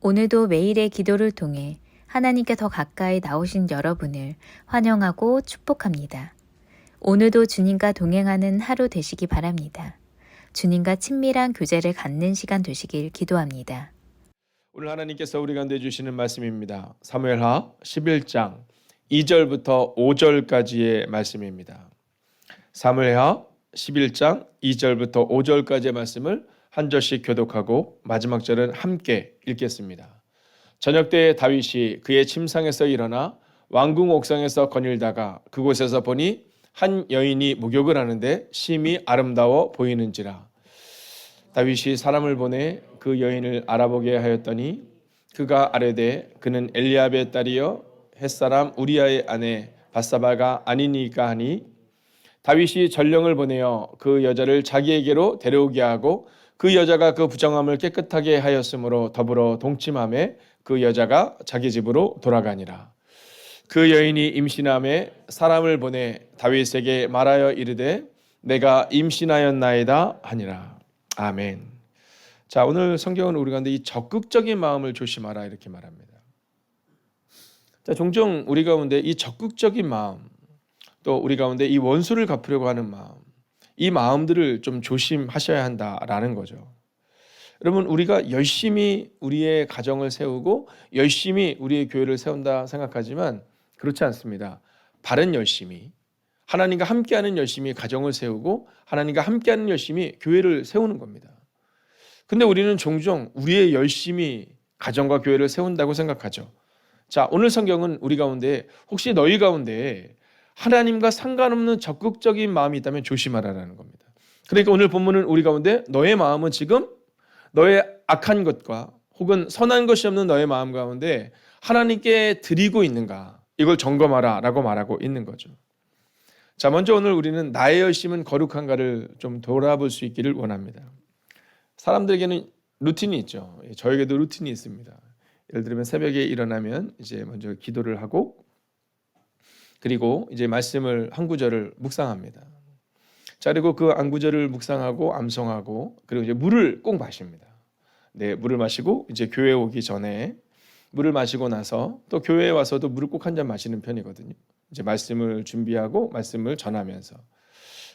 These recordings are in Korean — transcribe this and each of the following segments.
오늘도 매일의 기도를 통해 하나님께 더 가까이 나오신 여러분을 환영하고 축복합니다. 오늘도 주님과 동행하는 하루 되시기 바랍니다. 주님과 친밀한 교제를 갖는 시간 되시길 기도합니다. 오늘 하나님께서 우리 가운데 주시는 말씀입니다. 사무엘하 11장 2절부터 5절까지의 말씀입니다. 사무엘하 11장 2절부터 5절까지의 말씀을 한 절씩 교독하고 마지막 절은 함께 읽겠습니다. 저녁 때 다윗이 그의 침상에서 일어나 왕궁 옥상에서 거닐다가 그곳에서 보니 한 여인이 목욕을 하는데 심히 아름다워 보이는지라. 다윗이 사람을 보내 그 여인을 알아보게 하였더니 그가 아뢰되 그는 엘리압의 딸이여 햇사람 우리아의 아내 밧사바가 아니니까 하니 다윗이 전령을 보내어 그 여자를 자기에게로 데려오게 하고 그 여자가 그 부정함을 깨끗하게 하였으므로 더불어 동침함에 그 여자가 자기 집으로 돌아가니라. 그 여인이 임신함에 사람을 보내 다윗에게 말하여 이르되 내가 임신하였나이다 하니라. 아멘. 자, 오늘 성경은 우리 가운데 이 적극적인 마음을 조심하라 이렇게 말합니다. 자, 종종 우리 가운데 이 적극적인 마음, 또 우리 가운데 이 원수를 갚으려고 하는 마음, 이 마음들을 좀 조심하셔야 한다라는 거죠. 여러분, 우리가 열심히 우리의 가정을 세우고 열심히 우리의 교회를 세운다 생각하지만 그렇지 않습니다. 바른 열심히, 하나님과 함께하는 열심히 가정을 세우고 하나님과 함께하는 열심히 교회를 세우는 겁니다. 근데 우리는 종종 우리의 열심히 가정과 교회를 세운다고 생각하죠. 자, 오늘 성경은 우리 가운데 혹시 너희 가운데 하나님과 상관없는 적극적인 마음이 있다면 조심하라는 겁니다. 그러니까 오늘 본문은 우리 가운데 너의 마음은 지금 너의 악한 것과 혹은 선한 것이 없는 너의 마음 가운데 하나님께 드리고 있는가, 이걸 점검하라 라고 말하고 있는 거죠. 자, 먼저 오늘 우리는 나의 열심은 거룩한가를 좀 돌아볼 수 있기를 원합니다. 사람들에게는 루틴이 있죠. 저에게도 루틴이 있습니다. 예를 들면 새벽에 일어나면 이제 먼저 기도를 하고 그리고 이제 말씀을 한 구절을 묵상합니다. 자, 그리고 그 한 구절을 묵상하고 암송하고 그리고 이제 물을 꼭 마십니다. 네, 물을 마시고 이제 교회 오기 전에 물을 마시고 나서 또 교회에 와서도 물을 꼭 한 잔 마시는 편이거든요. 이제 말씀을 준비하고 말씀을 전하면서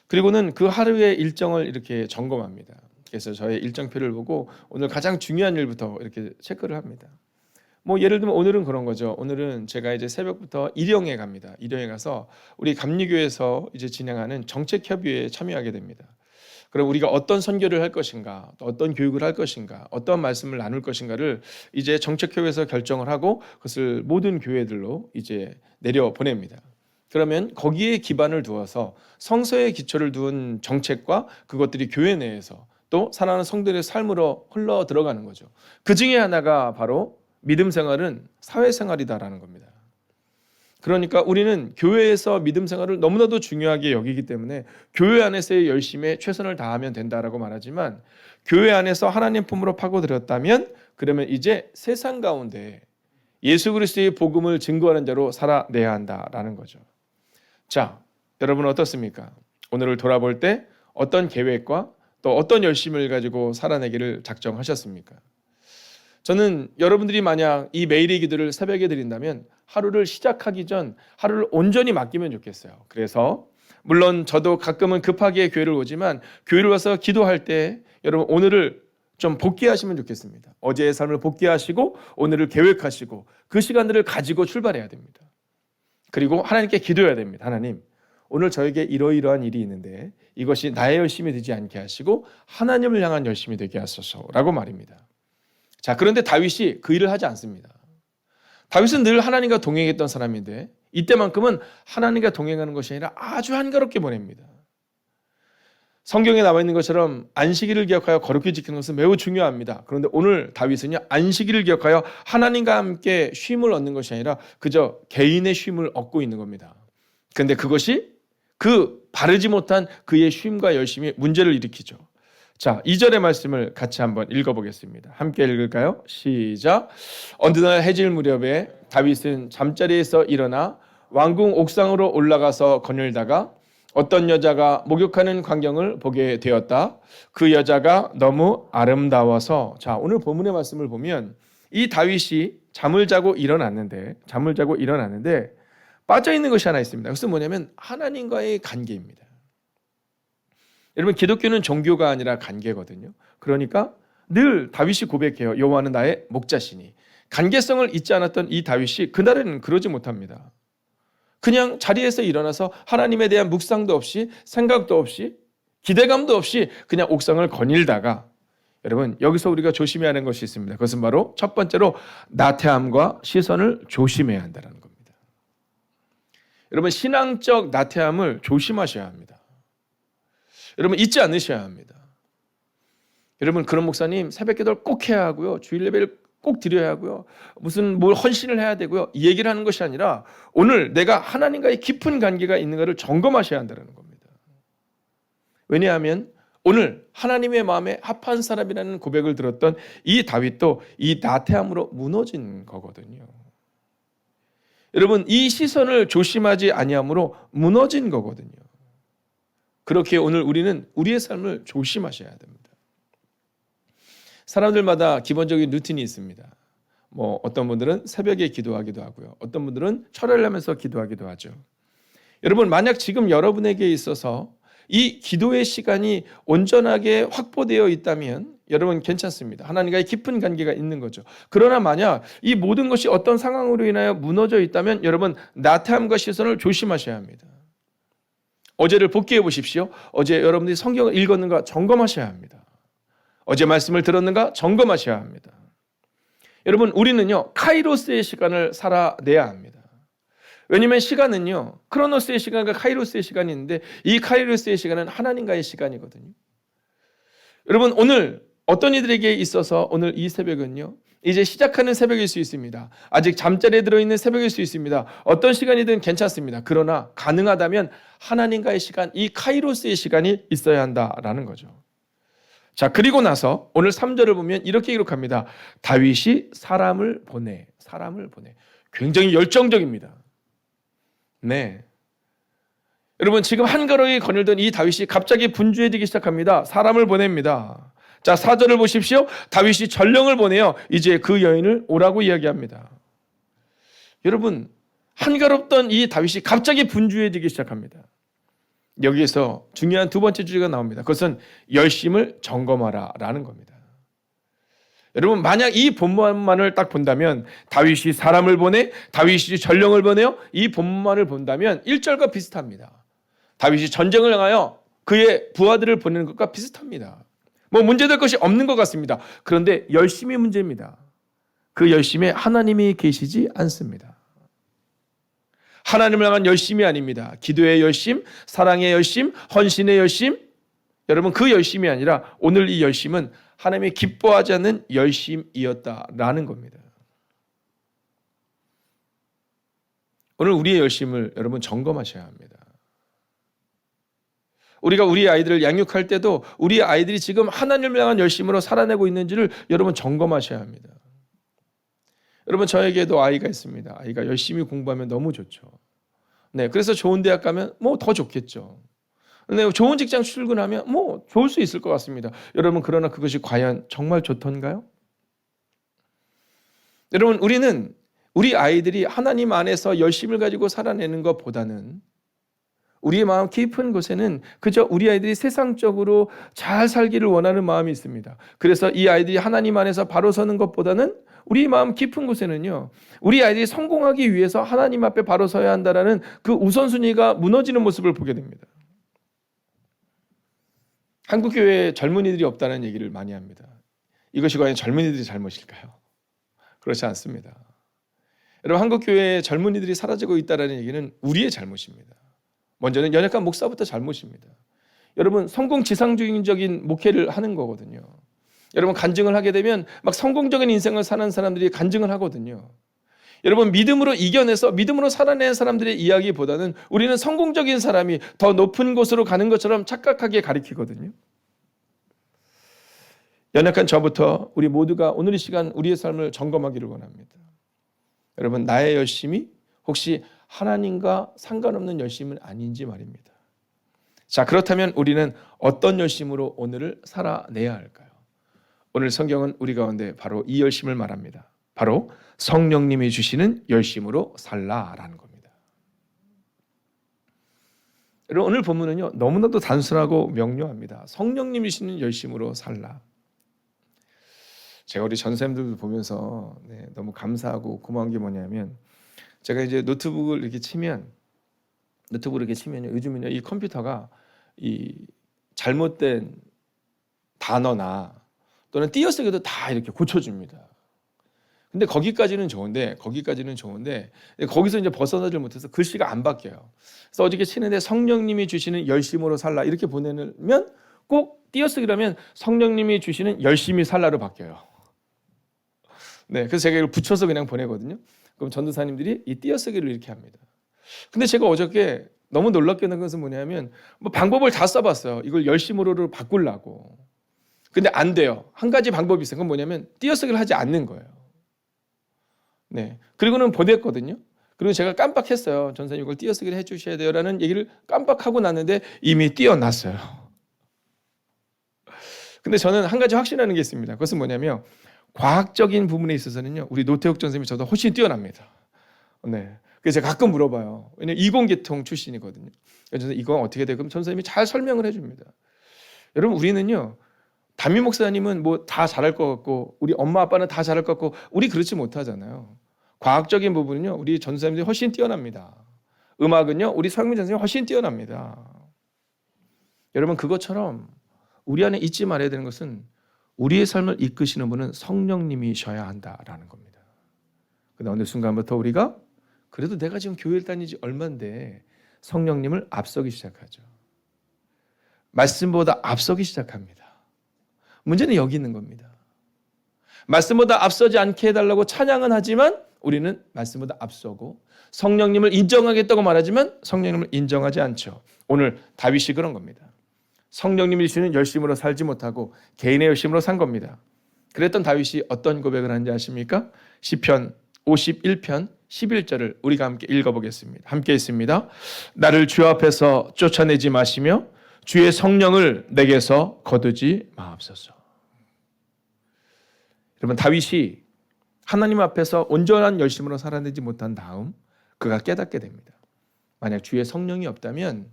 그리고는 그 하루의 일정을 이렇게 점검합니다. 그래서 저의 일정표를 보고 오늘 가장 중요한 일부터 이렇게 체크를 합니다. 뭐 예를 들면 오늘은 그런 거죠. 오늘은 제가 이제 새벽부터 일영에 갑니다. 일영에 가서 우리 감리교에서 이제 진행하는 정책협의회에 참여하게 됩니다. 그럼 우리가 어떤 선교를 할 것인가, 또 어떤 교육을 할 것인가, 어떤 말씀을 나눌 것인가를 이제 정책협의회에서 결정을 하고 그것을 모든 교회들로 이제 내려 보냅니다. 그러면 거기에 기반을 두어서 성서의 기초를 두은 정책과 그것들이 교회 내에서 또 살아가는 성도들의 삶으로 흘러 들어가는 거죠. 그 중에 하나가 바로 믿음 생활은 사회생활이다라는 겁니다. 그러니까 우리는 교회에서 믿음 생활을 너무나도 중요하게 여기기 때문에 교회 안에서의 열심에 최선을 다하면 된다라고 말하지만 교회 안에서 하나님 품으로 파고들었다면 그러면 이제 세상 가운데 예수 그리스도의 복음을 증거하는 자로 살아내야 한다라는 거죠. 자, 여러분 어떻습니까? 오늘을 돌아볼 때 어떤 계획과 또 어떤 열심을 가지고 살아내기를 작정하셨습니까? 저는 여러분들이 만약 이 매일의 기도를 새벽에 드린다면 하루를 시작하기 전 하루를 온전히 맡기면 좋겠어요. 그래서 물론 저도 가끔은 급하게 교회를 오지만 교회를 와서 기도할 때 여러분 오늘을 좀 복귀하시면 좋겠습니다. 어제의 삶을 복귀하시고 오늘을 계획하시고 그 시간들을 가지고 출발해야 됩니다. 그리고 하나님께 기도해야 됩니다. 하나님, 오늘 저에게 이러이러한 일이 있는데 이것이 나의 열심이 되지 않게 하시고 하나님을 향한 열심이 되게 하소서라고 말입니다. 자, 그런데 다윗이 그 일을 하지 않습니다. 다윗은 늘 하나님과 동행했던 사람인데 이때만큼은 하나님과 동행하는 것이 아니라 아주 한가롭게 보냅니다. 성경에 나와 있는 것처럼 안식일을 기억하여 거룩히 지키는 것은 매우 중요합니다. 그런데 오늘 다윗은요, 안식일을 기억하여 하나님과 함께 쉼을 얻는 것이 아니라 그저 개인의 쉼을 얻고 있는 겁니다. 그런데 그것이 그 바르지 못한 그의 쉼과 열심이 문제를 일으키죠. 자, 2절의 말씀을 같이 한번 읽어보겠습니다. 함께 읽을까요? 시작. 어느 날 해질 무렵에 다윗은 잠자리에서 일어나 왕궁 옥상으로 올라가서 거닐다가 어떤 여자가 목욕하는 광경을 보게 되었다. 그 여자가 너무 아름다워서, 자, 오늘 본문의 말씀을 보면 이 다윗이 잠을 자고 일어났는데 빠져 있는 것이 하나 있습니다. 그것은 뭐냐면 하나님과의 관계입니다. 여러분, 기독교는 종교가 아니라 관계거든요. 그러니까 늘 다윗이 고백해요. 여호와는 나의 목자시니. 관계성을 잊지 않았던 이 다윗이 그날에는 그러지 못합니다. 그냥 자리에서 일어나서 하나님에 대한 묵상도 없이 생각도 없이 기대감도 없이 그냥 옥상을 거닐다가, 여러분, 여기서 우리가 조심해야 하는 것이 있습니다. 그것은 바로 첫 번째로 나태함과 시선을 조심해야 한다는 겁니다. 여러분, 신앙적 나태함을 조심하셔야 합니다. 여러분, 잊지 않으셔야 합니다. 여러분, 그런 목사님 새벽기도를 꼭 해야 하고요. 주일 예배를 꼭 드려야 하고요. 무슨 뭘 헌신을 해야 되고요. 이 얘기를 하는 것이 아니라 오늘 내가 하나님과의 깊은 관계가 있는가를 점검하셔야 한다는 겁니다. 왜냐하면 오늘 하나님의 마음에 합한 사람이라는 고백을 들었던 이 다윗도 이 나태함으로 무너진 거거든요. 여러분, 이 시선을 조심하지 아니함으로 무너진 거거든요. 그렇게 오늘 우리는 우리의 삶을 조심하셔야 됩니다. 사람들마다 기본적인 루틴이 있습니다. 어떤 분들은 새벽에 기도하기도 하고요. 어떤 분들은 철야를 하면서 기도하기도 하죠. 여러분, 만약 지금 여러분에게 있어서 이 기도의 시간이 온전하게 확보되어 있다면 여러분 괜찮습니다. 하나님과의 깊은 관계가 있는 거죠. 그러나 만약 이 모든 것이 어떤 상황으로 인하여 무너져 있다면 여러분 나태함과 시선을 조심하셔야 합니다. 어제를 복귀해 보십시오. 어제 여러분들이 성경을 읽었는가 점검하셔야 합니다. 어제 말씀을 들었는가 점검하셔야 합니다. 여러분, 우리는요 카이로스의 시간을 살아내야 합니다. 왜냐하면 시간은요 크로노스의 시간과 카이로스의 시간이 있는데 이 카이로스의 시간은 하나님과의 시간이거든요. 여러분, 오늘 어떤 이들에게 있어서 오늘 이 새벽은요 이제 시작하는 새벽일 수 있습니다. 아직 잠자리에 들어있는 새벽일 수 있습니다. 어떤 시간이든 괜찮습니다. 그러나 가능하다면 하나님과의 시간, 이 카이로스의 시간이 있어야 한다라는 거죠. 자, 그리고 나서 오늘 3절을 보면 이렇게 기록합니다. 다윗이 사람을 보내. 굉장히 열정적입니다. 네. 여러분, 지금 한 걸음에 거닐던 이 다윗이 갑자기 분주해지기 시작합니다. 사람을 보냅니다. 자, 4절을 보십시오. 다윗이 전령을 보내요. 이제 그 여인을 오라고 이야기합니다. 여러분, 한가롭던 이 다윗이 갑자기 분주해지기 시작합니다. 여기에서 중요한 두 번째 주제가 나옵니다. 그것은 열심을 점검하라 라는 겁니다. 여러분, 만약 이 본문만을 딱 본다면 다윗이 사람을 보내, 다윗이 전령을 보내요. 이 본문만을 본다면 1절과 비슷합니다. 다윗이 전쟁을 향하여 그의 부하들을 보내는 것과 비슷합니다. 문제될 것이 없는 것 같습니다. 그런데 열심이 문제입니다. 그 열심에 하나님이 계시지 않습니다. 하나님을 향한 열심이 아닙니다. 기도의 열심, 사랑의 열심, 헌신의 열심. 여러분, 그 열심이 아니라 오늘 이 열심은 하나님이 기뻐하지 않는 열심이었다라는 겁니다. 오늘 우리의 열심을 여러분 점검하셔야 합니다. 우리가 우리 아이들을 양육할 때도 우리 아이들이 지금 하나님을 향한 열심으로 살아내고 있는지를 여러분 점검하셔야 합니다. 여러분, 저에게도 아이가 있습니다. 아이가 열심히 공부하면 너무 좋죠. 네, 그래서 좋은 대학 가면 더 좋겠죠. 네, 좋은 직장 출근하면 좋을 수 있을 것 같습니다. 여러분, 그러나 그것이 과연 정말 좋던가요? 여러분, 우리는 우리 아이들이 하나님 안에서 열심을 가지고 살아내는 것보다는 우리의 마음 깊은 곳에는 그저 우리 아이들이 세상적으로 잘 살기를 원하는 마음이 있습니다. 그래서 이 아이들이 하나님 안에서 바로 서는 것보다는 우리 마음 깊은 곳에는요, 우리 아이들이 성공하기 위해서 하나님 앞에 바로 서야 한다라는 그 우선순위가 무너지는 모습을 보게 됩니다. 한국교회에 젊은이들이 없다는 얘기를 많이 합니다. 이것이 과연 젊은이들의 잘못일까요? 그렇지 않습니다. 여러분, 한국교회에 젊은이들이 사라지고 있다는 얘기는 우리의 잘못입니다. 먼저는 연약한 목사부터 잘못입니다. 여러분, 성공지상주의적인 목회를 하는 거거든요. 여러분, 간증을 하게 되면 막 성공적인 인생을 사는 사람들이 간증을 하거든요. 여러분, 믿음으로 이겨내서 믿음으로 살아낸 사람들의 이야기보다는 우리는 성공적인 사람이 더 높은 곳으로 가는 것처럼 착각하게 가리키거든요. 연약한 저부터 우리 모두가 오늘 이 시간 우리의 삶을 점검하기를 원합니다. 여러분, 나의 열심이 혹시 하나님과 상관없는 열심은 아닌지 말입니다. 자, 그렇다면 우리는 어떤 열심으로 오늘을 살아내야 할까요? 오늘 성경은 우리 가운데 바로 이 열심을 말합니다. 바로 성령님이 주시는 열심으로 살라라는 겁니다. 여러분 오늘 본문은요 너무나도 단순하고 명료합니다. 성령님이 주시는 열심으로 살라. 제가 우리 전사님들 보면서 너무 감사하고 고마운 게 뭐냐면 제가 이제 노트북을 이렇게 치면요 요즘은요 이 컴퓨터가 이 잘못된 단어나 또는 띄어쓰기도 다 이렇게 고쳐줍니다. 근데 거기까지는 좋은데 거기서 이제 벗어나질 못해서 글씨가 안 바뀌어요. 그래서 어저께 치는데 성령님이 주시는 열심으로 살라 이렇게 보내면 꼭 띄어쓰기라면 성령님이 주시는 열심히 살라로 바뀌어요. 그래서 제가 이걸 붙여서 그냥 보내거든요. 그럼 전도사님들이 이 띄어쓰기를 이렇게 합니다. 근데 제가 어저께 너무 놀랍게 는 것은 뭐냐면 방법을 다 써봤어요. 이걸 열심으로를 바꾸려고. 근데 안 돼요. 한 가지 방법이 있어요. 그건 뭐냐면 띄어쓰기를 하지 않는 거예요. 그리고는 보냈거든요. 그리고 제가 깜빡했어요. 전사님 이걸 띄어쓰기를 해주셔야 돼요라는 얘기를 깜빡하고 났는데 이미 띄어놨어요. 근데 저는 한 가지 확신하는 게 있습니다. 그것은 뭐냐면 과학적인 부분에 있어서는요. 우리 노태욱 전사님이 저도 훨씬 뛰어납니다. 그래서 제가 가끔 물어봐요. 왜냐면 이공계통 출신이거든요. 그래서 이건 어떻게 돼요? 그럼 전사님이 잘 설명을 해줍니다. 여러분 우리는요. 담임 목사님은 뭐 다 잘할 것 같고 우리 엄마 아빠는 다 잘할 것 같고 우리 그렇지 못하잖아요. 과학적인 부분은요. 우리 전사님들이 훨씬 뛰어납니다. 음악은요. 우리 서영민 전사님이 훨씬 뛰어납니다. 여러분 그것처럼 우리 안에 잊지 말아야 되는 것은 우리의 삶을 이끄시는 분은 성령님이셔야 한다라는 겁니다. 근데 어느 순간부터 우리가 그래도 내가 지금 교회를 다니지 얼마인데 성령님을 앞서기 시작하죠. 말씀보다 앞서기 시작합니다. 문제는 여기 있는 겁니다. 말씀보다 앞서지 않게 해달라고 찬양은 하지만 우리는 말씀보다 앞서고 성령님을 인정하겠다고 말하지만 성령님을 인정하지 않죠. 오늘 다윗이 그런 겁니다. 성령님이 주시는 열심으로 살지 못하고 개인의 열심으로 산 겁니다. 그랬던 다윗이 어떤 고백을 하는지 아십니까? 시편 51편 11절을 우리가 함께 읽어보겠습니다. 함께 있습니다. 나를 주 앞에서 쫓아내지 마시며 주의 성령을 내게서 거두지 마옵소서. 여러분 다윗이 하나님 앞에서 온전한 열심으로 살아내지 못한 다음 그가 깨닫게 됩니다. 만약 주의 성령이 없다면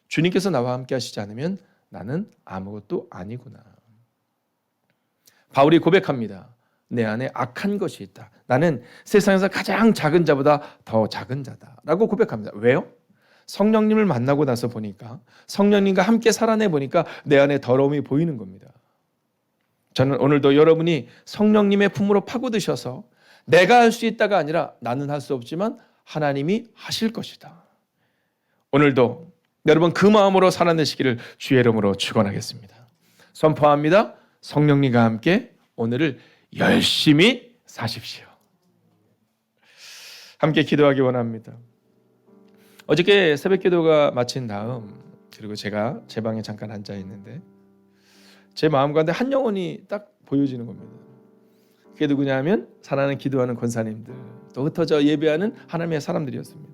주님께서 나와 함께 하시지 않으면 나는 아무것도 아니구나. 바울이 고백합니다. 내 안에 악한 것이 있다. 나는 세상에서 가장 작은 자보다 더 작은 자다라고 고백합니다. 왜요? 성령님을 만나고 나서 보니까 성령님과 함께 살아내 보니까 내 안에 더러움이 보이는 겁니다. 저는 오늘도 여러분이 성령님의 품으로 파고드셔서 내가 할 수 있다가 아니라 나는 할 수 없지만 하나님이 하실 것이다. 오늘도 여러분 그 마음으로 살아내시기를 주의 이름으로 축원하겠습니다. 선포합니다. 성령님과 함께 오늘을 열심히 사십시오. 함께 기도하기 원합니다. 어저께 새벽기도가 마친 다음 그리고 제가 제 방에 잠깐 앉아 있는데 제 마음 가운데 한 영혼이 딱 보여지는 겁니다. 그게 누구냐면 사랑하는 기도하는 권사님들 또 흩어져 예배하는 하나님의 사람들이었습니다.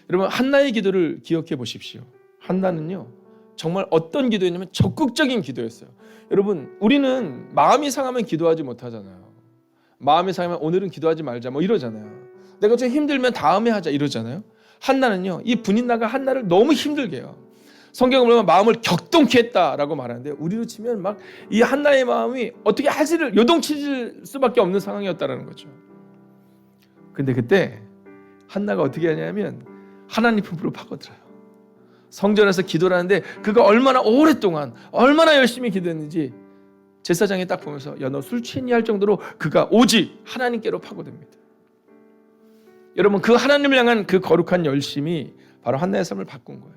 여러분 한나의 기도를 기억해 보십시오. 한나는요 정말 어떤 기도였냐면 적극적인 기도였어요. 여러분 우리는 마음이 상하면 기도하지 못하잖아요. 마음이 상하면 오늘은 기도하지 말자 뭐 이러잖아요. 내가 좀 힘들면 다음에 하자 이러잖아요. 한나는요 이 분인나가 한나를 너무 힘들게 해요. 성경을 보면 마음을 격동케 했다라고 말하는데 우리로 치면 막 이 한나의 마음이 어떻게 하지를 요동칠 수밖에 없는 상황이었다라는 거죠. 근데 그때 한나가 어떻게 하냐면 하나님 품으로 파고들어요. 성전에서 기도를 하는데 그가 얼마나 오랫동안 얼마나 열심히 기도했는지 제사장이 딱 보면서 야 너 술 취했니 할 정도로 그가 오직 하나님께로 파고듭니다. 여러분 그 하나님을 향한 그 거룩한 열심이 바로 한나의 삶을 바꾼 거예요.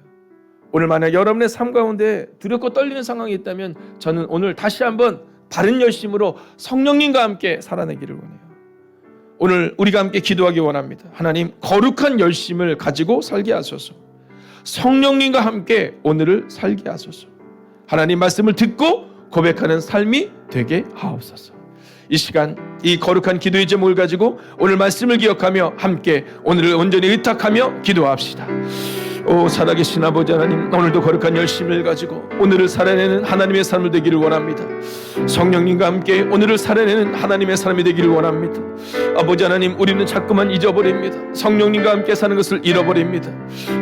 오늘 만약 여러분의 삶 가운데 두렵고 떨리는 상황이 있다면 저는 오늘 다시 한번 다른 열심으로 성령님과 함께 살아내기를 원해요. 오늘 우리가 함께 기도하기 원합니다. 하나님 거룩한 열심을 가지고 살게 하소서. 성령님과 함께 오늘을 살게 하소서. 하나님 말씀을 듣고 고백하는 삶이 되게 하옵소서. 이 시간 이 거룩한 기도의 제목을 가지고 오늘 말씀을 기억하며 함께 오늘을 온전히 의탁하며 기도합시다. 오 살아계신 아버지 하나님, 오늘도 거룩한 열심을 가지고 오늘을 살아내는 하나님의 삶을 되기를 원합니다. 성령님과 함께 오늘을 살아내는 하나님의 삶이 되기를 원합니다. 아버지 하나님, 우리는 자꾸만 잊어버립니다. 성령님과 함께 사는 것을 잃어버립니다.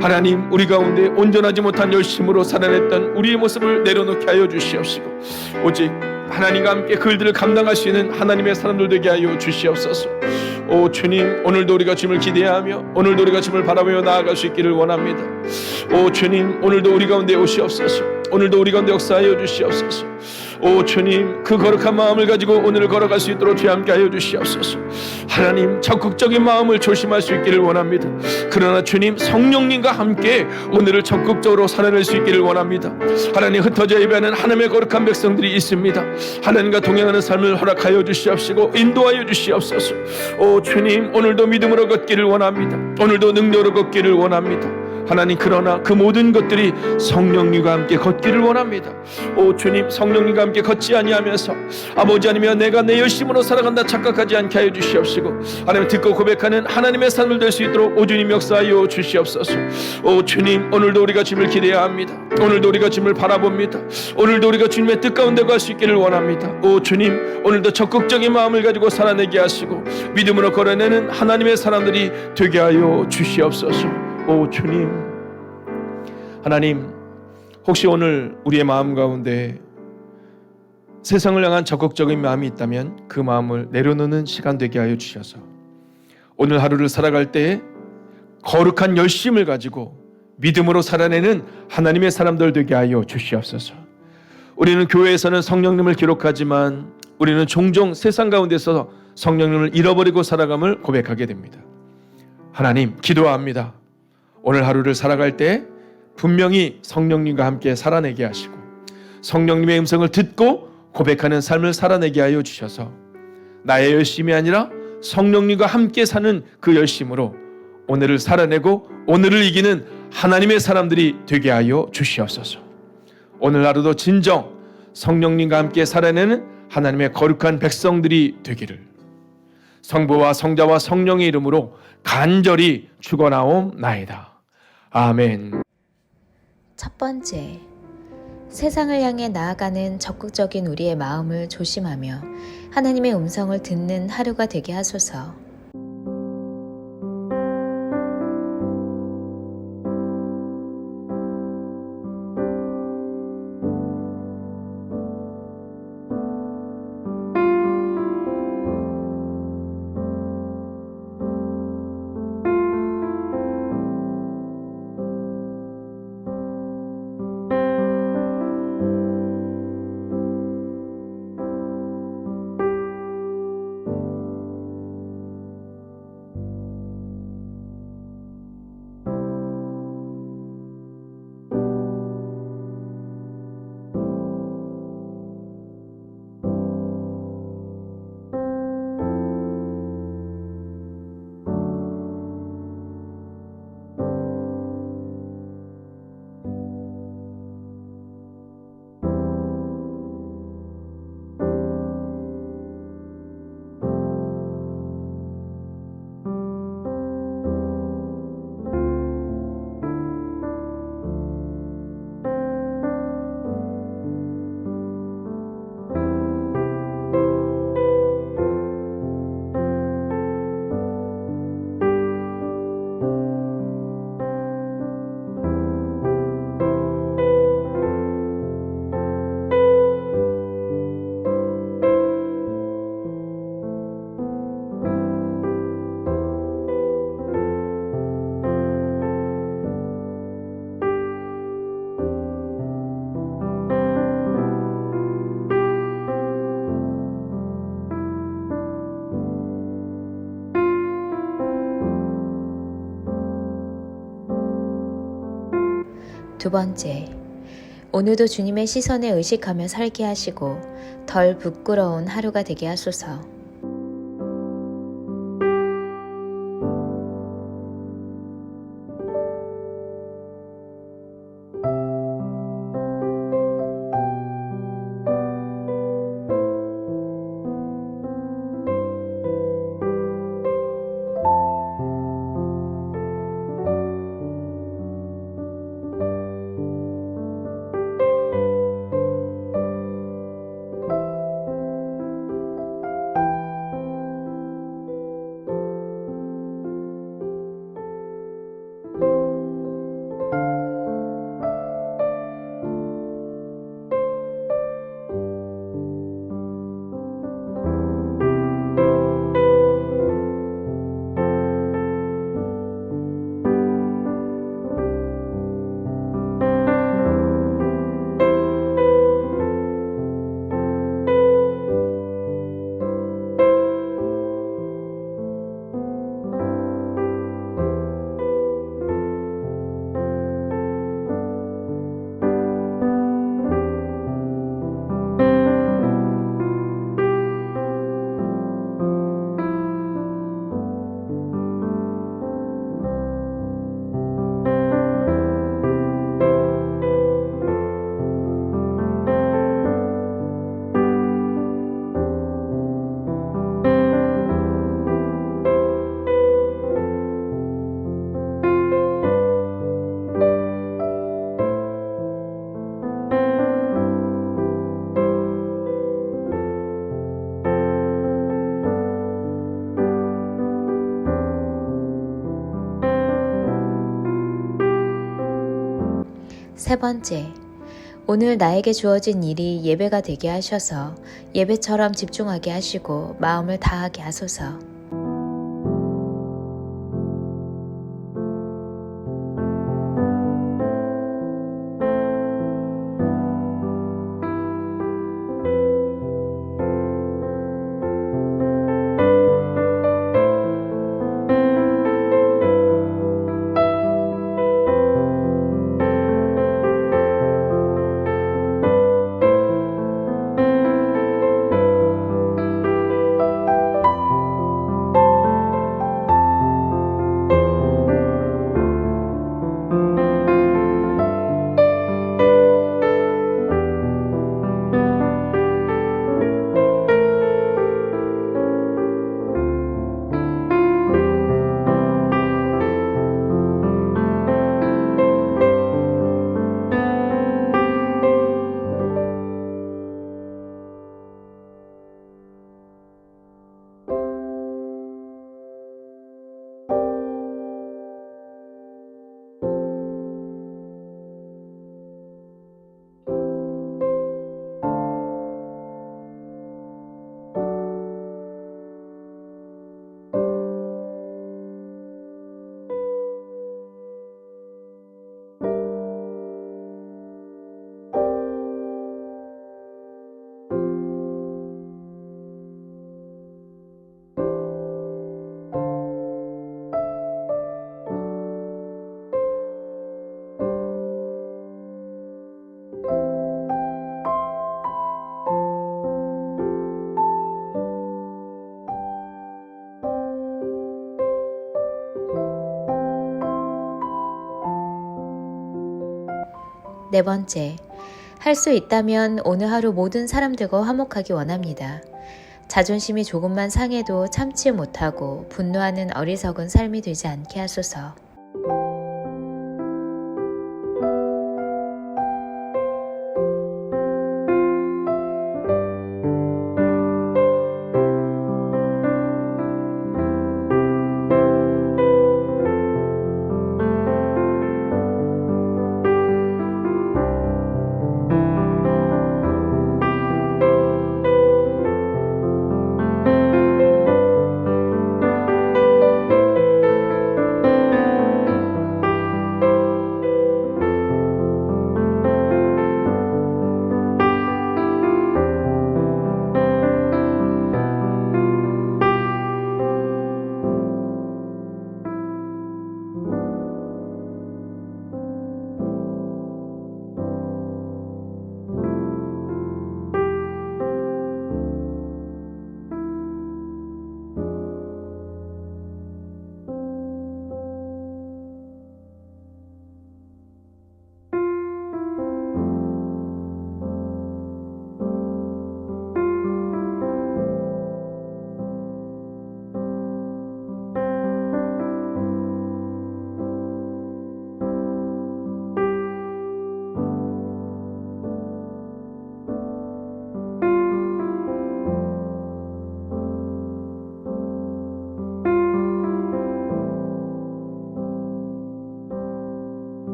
하나님, 우리 가운데 온전하지 못한 열심으로 살아냈던 우리의 모습을 내려놓게 하여 주시옵시고, 오직 하나님과 함께 그 일들을 감당할 수 있는 하나님의 사람들 되게 하여 주시옵소서. 오 주님, 오늘도 우리가 주님을 기대하며 오늘도 우리가 주님을 바라보며 나아갈 수 있기를 원합니다. 오 주님, 오늘도 우리 가운데 오시옵소서. 오늘도 우리 가운데 역사하여 주시옵소서. 오 주님, 그 거룩한 마음을 가지고 오늘을 걸어갈 수 있도록 주여 함께 하여 주시옵소서. 하나님, 적극적인 마음을 조심할 수 있기를 원합니다. 그러나 주님, 성령님과 함께 오늘을 적극적으로 살아낼 수 있기를 원합니다. 하나님, 흩어져 예배하는 하나님의 거룩한 백성들이 있습니다. 하나님과 동행하는 삶을 허락하여 주시옵시고 인도하여 주시옵소서. 오 주님, 오늘도 믿음으로 걷기를 원합니다. 오늘도 능력으로 걷기를 원합니다. 하나님, 그러나 그 모든 것들이 성령님과 함께 걷기를 원합니다. 오 주님, 성령님과 함께 걷지 아니하면서 아버지 아니면 내가 내 열심으로 살아간다 착각하지 않게 하여 주시옵시고, 하나님 듣고 고백하는 하나님의 삶을 될 수 있도록 오 주님 역사하여 주시옵소서. 오 주님, 오늘도 우리가 주님을 기대해야 합니다. 오늘도 우리가 주님을 바라봅니다. 오늘도 우리가 주님의 뜻 가운데 갈 수 있기를 원합니다. 오 주님, 오늘도 적극적인 마음을 가지고 살아내게 하시고 믿음으로 걸어내는 하나님의 사람들이 되게 하여 주시옵소서. 오 주님, 하나님, 혹시 오늘 우리의 마음 가운데 세상을 향한 적극적인 마음이 있다면 그 마음을 내려놓는 시간 되게 하여 주셔서 오늘 하루를 살아갈 때에 거룩한 열심을 가지고 믿음으로 살아내는 하나님의 사람들 되게 하여 주시옵소서. 우리는 교회에서는 성령님을 기록하지만 우리는 종종 세상 가운데서 성령님을 잃어버리고 살아감을 고백하게 됩니다. 하나님, 기도합니다. 오늘 하루를 살아갈 때 분명히 성령님과 함께 살아내게 하시고 성령님의 음성을 듣고 고백하는 삶을 살아내게 하여 주셔서 나의 열심이 아니라 성령님과 함께 사는 그 열심으로 오늘을 살아내고 오늘을 이기는 하나님의 사람들이 되게 하여 주시옵소서. 오늘 하루도 진정 성령님과 함께 살아내는 하나님의 거룩한 백성들이 되기를 성부와 성자와 성령의 이름으로 간절히 축원하옵나이다. 아멘. 첫 번째, 세상을 향해 나아가는 적극적인 우리의 마음을 조심하며 하나님의 음성을 듣는 하루가 되게 하소서. 두 번째, 오늘도 주님의 시선에 의식하며 살게 하시고 덜 부끄러운 하루가 되게 하소서. 세 번째, 오늘 나에게 주어진 일이 예배가 되게 하셔서 예배처럼 집중하게 하시고 마음을 다하게 하소서. 네 번째, 할 수 있다면 오늘 하루 모든 사람들과 화목하기 원합니다. 자존심이 조금만 상해도 참지 못하고 분노하는 어리석은 삶이 되지 않게 하소서.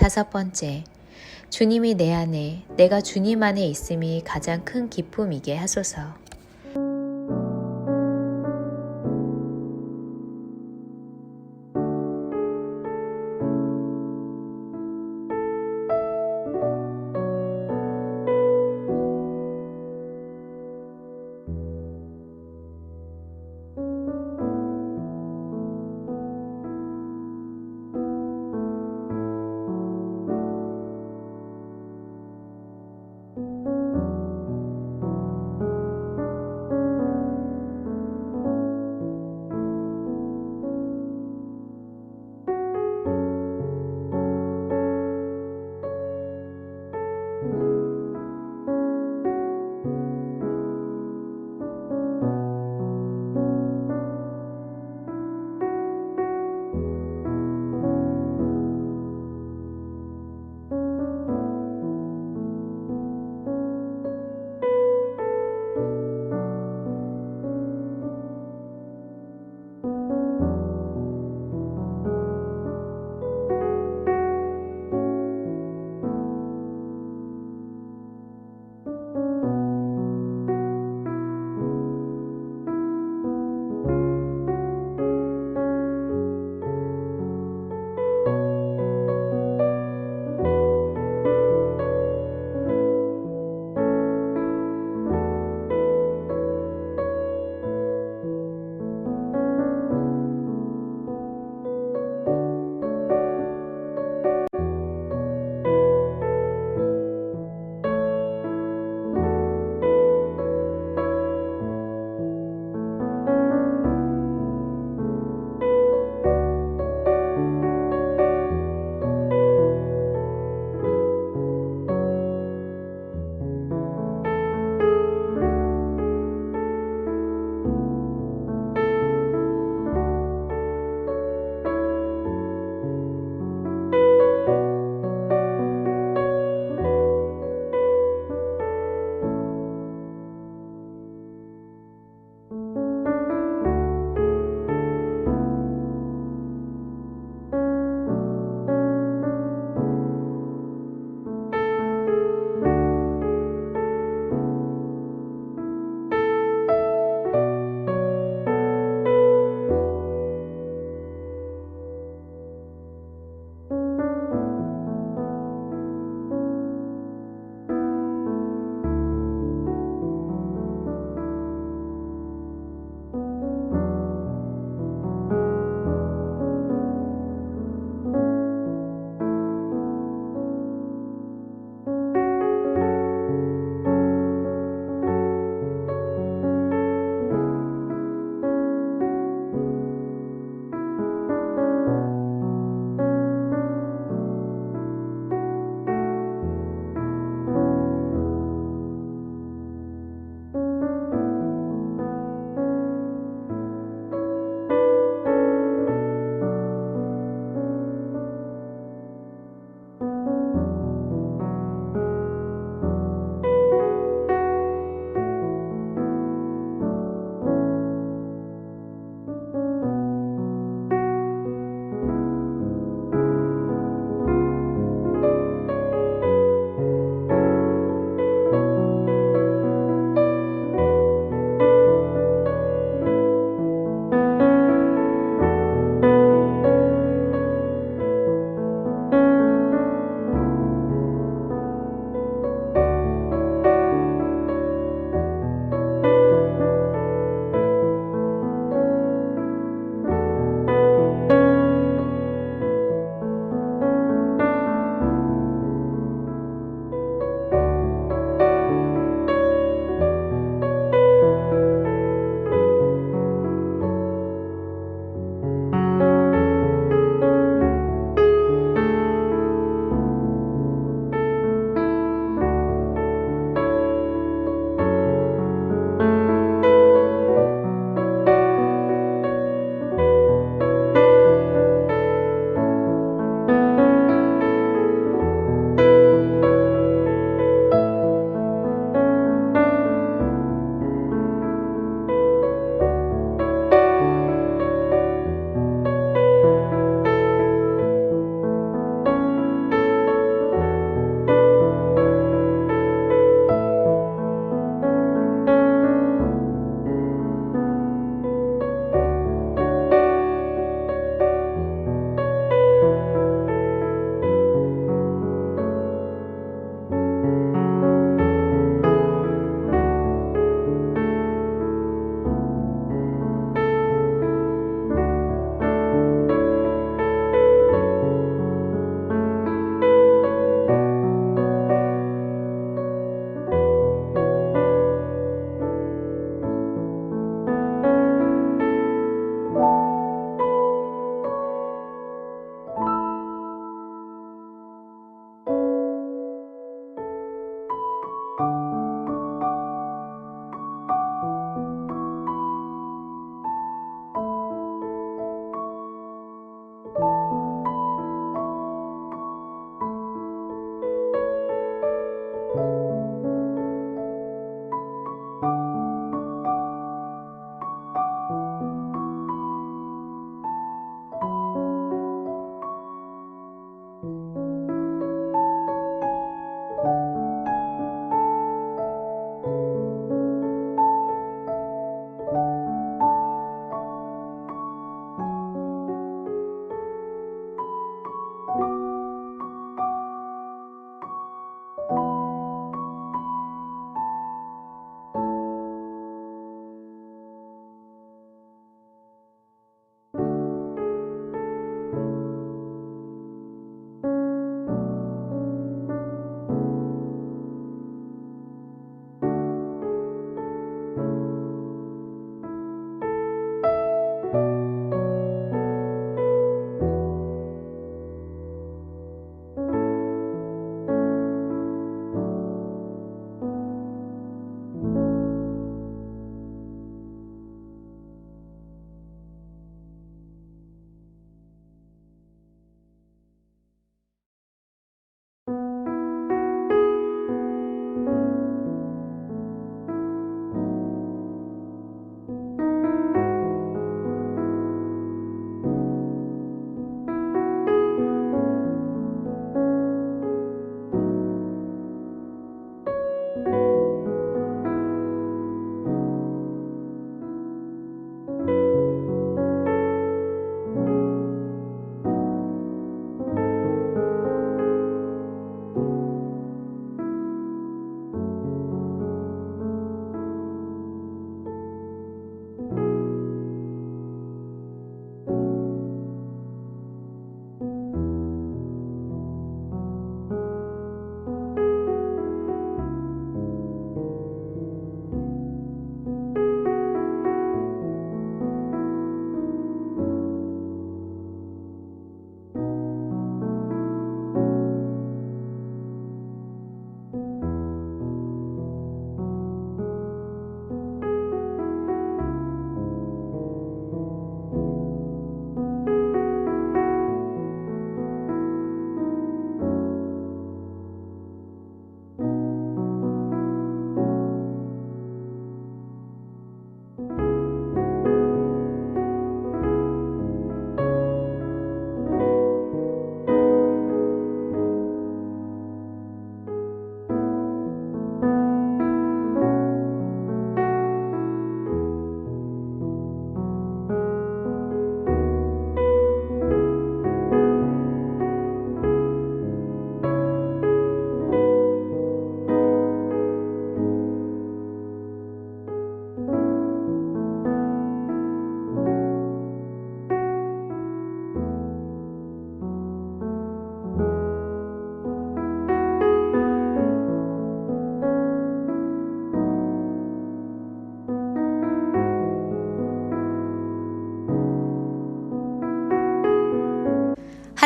다섯 번째, 주님이 내 안에, 내가 주님 안에 있음이 가장 큰 기쁨이게 하소서.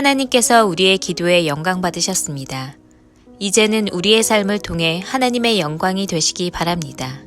하나님께서 우리의 기도에 영광 받으셨습니다. 이제는 우리의 삶을 통해 하나님의 영광이 되시기 바랍니다.